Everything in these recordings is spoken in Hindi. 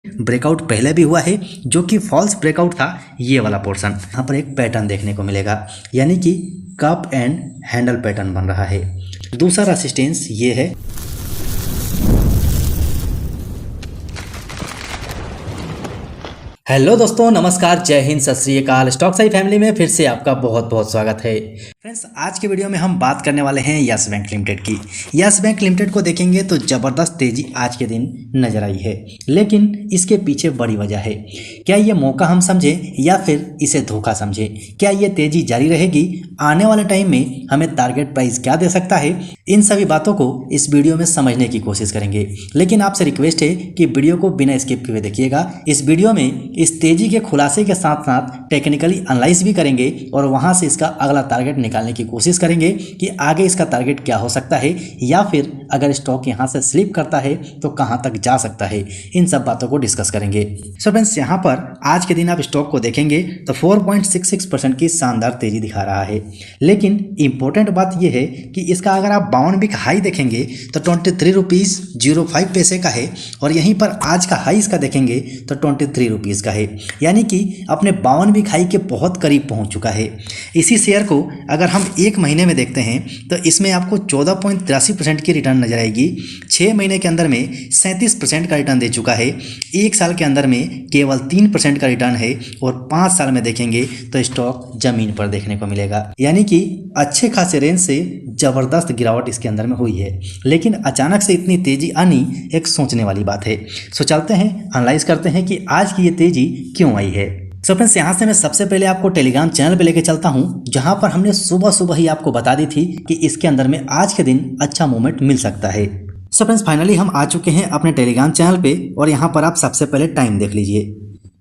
ब्रेकआउट पहले भी हुआ है जो कि फॉल्स ब्रेकआउट था। ये वाला पोर्शन यहाँ पर एक पैटर्न देखने को मिलेगा, यानी कि कप एंड हैंडल पैटर्न बन रहा है। दूसरा रेसिस्टेंस ये है। हेलो दोस्तों, नमस्कार, जय हिंद, सत श्री अकाल। स्टॉक साई फैमिली में फिर से आपका बहुत बहुत स्वागत है। फ्रेंड्स, आज के वीडियो में हम बात करने वाले हैं यस बैंक लिमिटेड की। यस बैंक लिमिटेड को देखेंगे तो ज़बरदस्त तेजी आज के दिन नजर आई है, लेकिन इसके पीछे बड़ी वजह है। क्या ये मौका हम समझें या फिर इसे धोखा समझें? क्या ये तेजी जारी रहेगी? आने वाले टाइम में हमें टारगेट प्राइस क्या दे सकता है? इन सभी बातों को इस वीडियो में समझने की कोशिश करेंगे, लेकिन आपसे रिक्वेस्ट है कि वीडियो को बिना स्किप किए देखिएगा। इस वीडियो में इस तेजी के खुलासे के साथ साथ टेक्निकली एनालाइज भी करेंगे और वहां से इसका अगला टारगेट निकालने की कोशिश करेंगे कि आगे इसका टारगेट क्या हो सकता है, या फिर अगर स्टॉक यहां से स्लिप करता है तो कहां तक जा सकता है। इन सब बातों को डिस्कस करेंगे। सो फ्रेंड्स, यहां पर आज के दिन आप स्टॉक को देखेंगे तो 4.66% की शानदार तेजी दिखा रहा है, लेकिन इंपॉर्टेंट बात यह है कि इसका अगर आप 52 वीक हाई देखेंगे तो 23 रुपीज़ 05 पैसे का है, और यहीं पर आज का हाई इसका देखेंगे तो 23 रुपीज़ का है, यानी कि अपने 52 वीक हाई के बहुत करीब पहुंच चुका है। इसी शेयर को अगर हम एक महीने में देखते हैं तो इसमें आपको 14.83% की रिटर्न नजर आएगी। 6 महीने के अंदर में 37% का रिटर्न दे चुका है। एक साल के अंदर में केवल 3% का रिटर्न है, और 5 साल में देखेंगे तो स्टॉक जमीन पर देखने को मिलेगा, यानी कि अच्छे खासे रेंज से जबरदस्त गिरावट इसके अंदर में हुई है। लेकिन अचानक से इतनी तेजी आनी एक सोचने वाली बात है। सो चलते हैं, एनालाइज करते हैं कि आज की ये तेजी क्यों आई है। सो फ्रेंड्स, यहाँ से मैं सबसे पहले आपको टेलीग्राम चैनल पे लेके चलता हूँ, जहाँ पर हमने सुबह सुबह ही आपको बता दी थी कि इसके अंदर में आज के दिन अच्छा मूवमेंट मिल सकता है। सो फ्रेंड्स, फाइनली हम आ चुके हैं अपने टेलीग्राम चैनल पे, और यहाँ पर आप सबसे पहले टाइम देख लीजिए।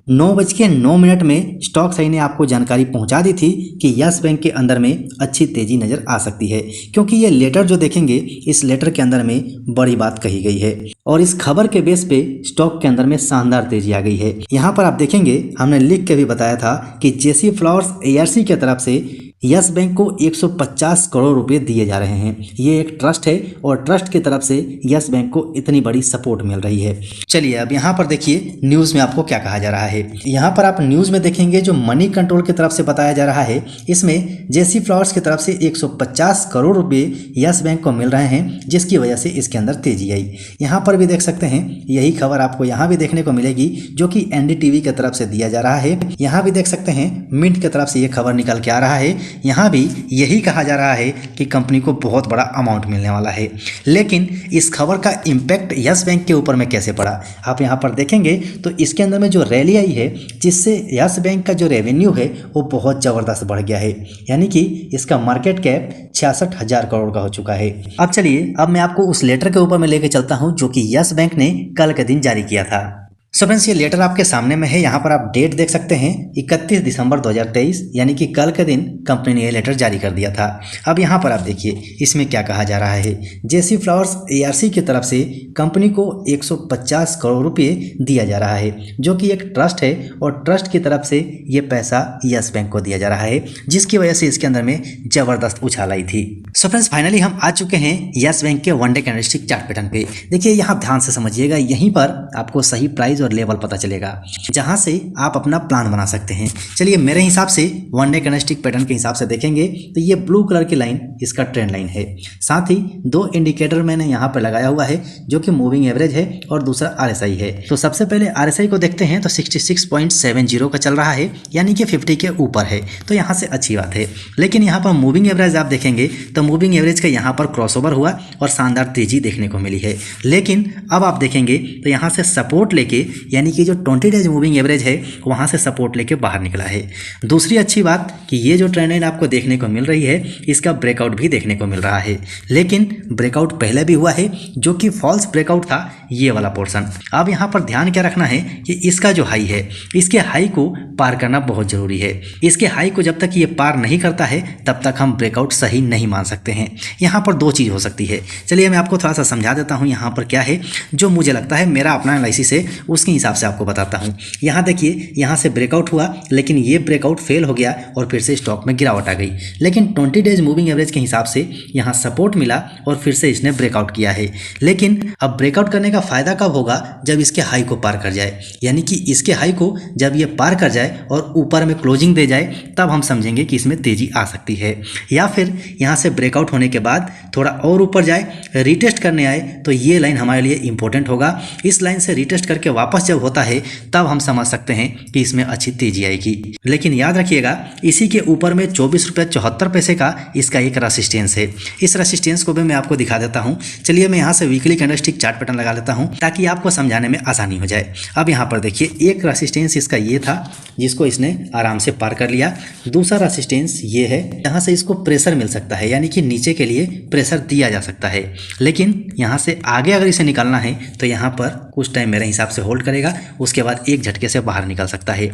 9:09 में स्टॉक साई ने आपको जानकारी पहुंचा दी थी कि यस बैंक के अंदर में अच्छी तेजी नजर आ सकती है, क्योंकि ये लेटर जो देखेंगे इस लेटर के अंदर में बड़ी बात कही गई है, और इस खबर के बेस पे स्टॉक के अंदर में शानदार तेजी आ गई है। यहाँ पर आप देखेंगे हमने लिख के भी बताया था कि जेसी फ्लावर्स ARC की तरफ से यस बैंक को 150 करोड़ रुपए दिए जा रहे हैं। ये एक ट्रस्ट है, और ट्रस्ट की तरफ से यस बैंक को इतनी बड़ी सपोर्ट मिल रही है। चलिए अब यहाँ पर देखिए न्यूज़ में आपको क्या कहा जा रहा है। यहाँ पर आप न्यूज़ में देखेंगे जो मनी कंट्रोल की तरफ से बताया जा रहा है, इसमें जेसी फ्लावर्स की तरफ से 150 करोड़ रुपए यस बैंक को मिल रहे हैं, जिसकी वजह से इसके अंदर तेजी आई। यहाँ पर भी देख सकते हैं, यही खबर आपको यहाँ भी देखने को मिलेगी जो कि NDTV की तरफ से दिया जा रहा है। यहाँ भी देख सकते हैं मिंट की तरफ से ये खबर निकल के आ रहा है। यहाँ भी यही कहा जा रहा है कि कंपनी को बहुत बड़ा अमाउंट मिलने वाला है। लेकिन इस खबर का इम्पैक्ट यस बैंक के ऊपर में कैसे पड़ा, आप यहाँ पर देखेंगे तो इसके अंदर में जो रैली आई है, जिससे यस बैंक का जो रेवेन्यू है वो बहुत ज़बरदस्त बढ़ गया है, यानी कि इसका मार्केट कैप 66,000 करोड़ का हो चुका है। अब चलिए, अब मैं आपको उस लेटर के ऊपर में लेके चलता हूँ जो कि यस बैंक ने कल के दिन जारी किया था। सो फ्रेंड्स, ये लेटर आपके सामने में है। यहाँ पर आप डेट देख सकते हैं 31 दिसंबर 2023, यानी कि कल के दिन कंपनी ने ये लेटर जारी कर दिया था। अब यहाँ पर आप देखिए इसमें क्या कहा जा रहा है। जेसी फ्लावर्स ARC की तरफ से कंपनी को 150 करोड़ रुपए दिया जा रहा है, जो कि एक ट्रस्ट है, और ट्रस्ट की तरफ से ये पैसा यस बैंक को दिया जा रहा है, जिसकी वजह से इसके अंदर में जबरदस्त उछाल आई थी। सो फ्रेंड्स, फाइनली हम आ चुके हैं यस बैंक के 1 डे कैंडलस्टिक चार्ट पैटर्न पे। देखिए यहाँ ध्यान से समझिएगा, यहीं पर आपको सही प्राइस और लेवल पता चलेगा, जहां से आप अपना प्लान बना सकते हैं। चलिए मेरे हिसाब से 1 डे कैंडलस्टिक पैटर्न के हिसाब से देखेंगे तो ये ब्लू कलर की लाइन इसका ट्रेंड लाइन है। साथ ही 2 इंडिकेटर मैंने यहाँ पर लगाया हुआ है, जो कि मूविंग एवरेज है और दूसरा RSI है। तो सबसे पहले RSI को देखते हैं तो 66.70 का चल रहा है, यानी कि 50 के ऊपर है, तो यहाँ से अच्छी बात है। लेकिन यहाँ पर मूविंग एवरेज आप देखेंगे तो मूविंग एवरेज का यहाँ पर क्रॉसओवर हुआ और शानदार तेजी देखने को मिली है। लेकिन अब आप देखेंगे तो यहाँ से सपोर्ट लेके, यानी कि जो 20 डेज मूविंग एवरेज है वहां से सपोर्ट लेके बाहर निकला है। दूसरी अच्छी बात कि ये जो ट्रेंड लाइन आपको देखने को मिल रही है, इसका ब्रेकआउट भी देखने को मिल रहा है, लेकिन ब्रेकआउट पहले भी हुआ है जो कि फॉल्स ब्रेकआउट था, ये वाला पोर्शन। अब यहाँ पर ध्यान क्या रखना है कि इसका जो हाई है, इसके हाई को पार करना बहुत जरूरी है। इसके हाई को जब तक ये पार नहीं करता है तब तक हम ब्रेकआउट सही नहीं मान सकते हैं। यहाँ पर 2 चीज़ हो सकती है। चलिए मैं आपको थोड़ा सा समझा देता हूँ यहाँ पर क्या है, जो मुझे लगता है मेरा अपना एनालिसिस है उसके हिसाब से आपको बताता हूँ। यहाँ देखिए, यहाँ से ब्रेकआउट हुआ, लेकिन ये ब्रेकआउट फेल हो गया और फिर से स्टॉक में गिरावट आ गई। लेकिन 20 डेज मूविंग एवरेज के हिसाब से यहाँ सपोर्ट मिला और फिर से इसने ब्रेकआउट किया है। लेकिन अब ब्रेकआउट करने का फायदा कब होगा? जब इसके हाई को पार कर जाए, यानी कि इसके हाई को जब ये पार कर जाए और ऊपर में क्लोजिंग दे जाए, तब हम समझेंगे कि इसमें तेजी आ सकती है। या फिर यहाँ से ब्रेकआउट होने के बाद थोड़ा और ऊपर जाए, रीटेस्ट करने आए, तो ये लाइन हमारे लिए इंपॉर्टेंट होगा। इस लाइन से रीटेस्ट करके वापस जब होता है, तब हम समझ सकते हैं कि इसमें अच्छी तेजी आएगी। लेकिन याद रखिएगा, इसी के ऊपर में 24 रुपये 74 पैसे का इसका एक रेसिस्टेंस है। इस रेसिस्टेंस को भी मैं आपको दिखा देता हूँ। चलिए मैं यहाँ से वीकली कैंडलस्टिक चार्ट पैटर्न लगा लेता हूँ ताकि आपको समझाने में आसानी हो जाए। अब यहाँ पर देखिए, एक रेसिस्टेंस इसका ये था जिसको इसने आराम से पार कर लिया। दूसरा रेसिस्टेंस ये है, यहाँ से इसको प्रेशर मिल सकता है, यानी कि नीचे के लिए प्रेशर दिया जा सकता है। लेकिन यहाँ से आगे अगर इसे निकालना है तो यहाँ पर कुछ टाइम मेरे हिसाब से होल्ड करेगा, उसके बाद एक झटके से बाहर निकल सकता है।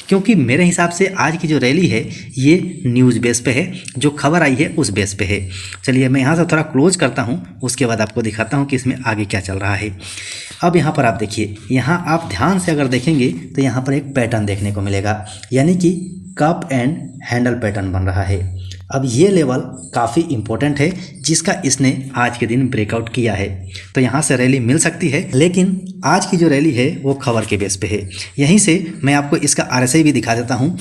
क्योंकि मेरे हिसाब से आज की जो रैली है ये न्यूज़ बेस पे है, जो खबर आई है उस बेस पे है। चलिए मैं यहाँ से थोड़ा क्लोज करता हूँ, उसके बाद आपको दिखाता हूँ कि इसमें आगे क्या चल रहा है। अब यहाँ पर आप देखिए, यहाँ आप ध्यान से अगर देखेंगे तो यहाँ पर एक पैटर्न देखने को मिलेगा, यानी कि कप एंड हैंडल पैटर्न बन रहा है। अब ये लेवल काफ़ी इम्पोर्टेंट है जिसका इसने आज के दिन ब्रेकआउट किया है, तो यहाँ से रैली मिल सकती है। लेकिन आज की जो रैली है वो खबर के बेस पे है। यहीं से मैं आपको इसका RSI भी दिखा देता हूँ।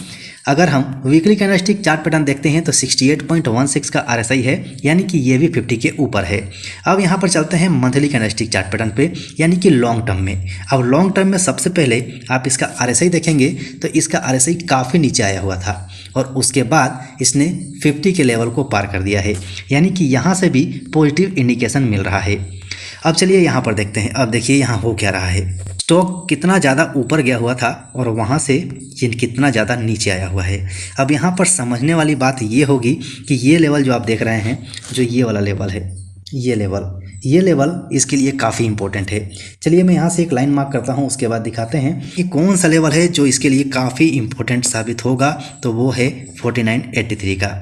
अगर हम वीकली कैंडलस्टिक चार्ट पैटर्न देखते हैं तो 68.16 का RSI है, यानी कि ये भी 50 के ऊपर है। अब यहाँ पर चलते हैं मंथली कैंडलस्टिक चार्ट पैटर्न पे, यानी कि लॉन्ग टर्म में। अब लॉन्ग टर्म में सबसे पहले आप इसका RSI देखेंगे तो इसका RSI काफ़ी नीचे आया हुआ था और उसके बाद इसने 50 के लेवल को पार कर दिया है, यानी कि यहाँ से भी पॉजिटिव इंडिकेशन मिल रहा है। अब चलिए यहाँ पर देखते हैं। अब देखिए यहाँ हो क्या रहा है, स्टॉक कितना ज़्यादा ऊपर गया हुआ था और वहाँ से ये कितना ज़्यादा नीचे आया हुआ है। अब यहाँ पर समझने वाली बात ये होगी कि ये लेवल जो आप देख रहे हैं, जो ये वाला लेवल है, ये लेवल इसके लिए काफ़ी इंपॉर्टेंट है। चलिए मैं यहाँ से एक लाइन मार्क करता हूँ, उसके बाद दिखाते हैं कि कौन सा लेवल है जो इसके लिए काफ़ी इंपॉर्टेंट साबित होगा। तो वो है 4983 का,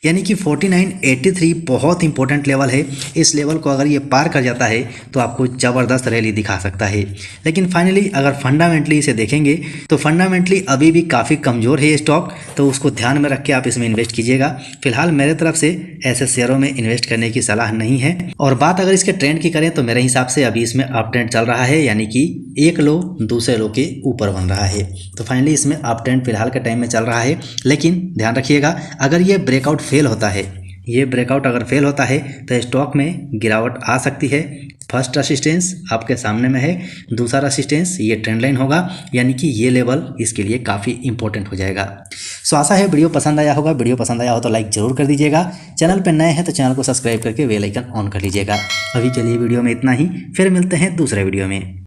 यानी कि 4983 बहुत इंपॉर्टेंट लेवल है। इस लेवल को अगर ये पार कर जाता है तो आपको ज़बरदस्त रैली दिखा सकता है। लेकिन फाइनली अगर फंडामेंटली इसे देखेंगे तो फंडामेंटली अभी भी काफ़ी कमज़ोर है ये स्टॉक, तो उसको ध्यान में रख के आप इसमें इन्वेस्ट कीजिएगा। फिलहाल मेरे तरफ से ऐसे शेयरों में इन्वेस्ट करने की सलाह नहीं है। और बात अगर इसके ट्रेंड की करें तो मेरे हिसाब से अभी इसमें अप ट्रेंड चल रहा है, यानी कि एक लो दूसरे लो के ऊपर बन रहा है। तो फाइनली इसमें अप ट्रेंड फिलहाल के टाइम में चल रहा है। लेकिन ध्यान रखिएगा, अगर ये ब्रेकआउट फेल होता है, ये ब्रेकआउट अगर फेल होता है तो स्टॉक में गिरावट आ सकती है। फर्स्ट रेसिस्टेंस आपके सामने में है, दूसरा रेसिस्टेंस ये ट्रेंड लाइन होगा, यानी कि ये लेवल इसके लिए काफ़ी इंपॉर्टेंट हो जाएगा। सो आशा है वीडियो पसंद आया होगा। वीडियो पसंद आया हो तो लाइक जरूर कर दीजिएगा। चैनल पर नए हैं तो चैनल को सब्सक्राइब करके बेल आइकन ऑन कर लीजिएगा। अभी के लिए वीडियो में इतना ही, फिर मिलते हैं दूसरे वीडियो में।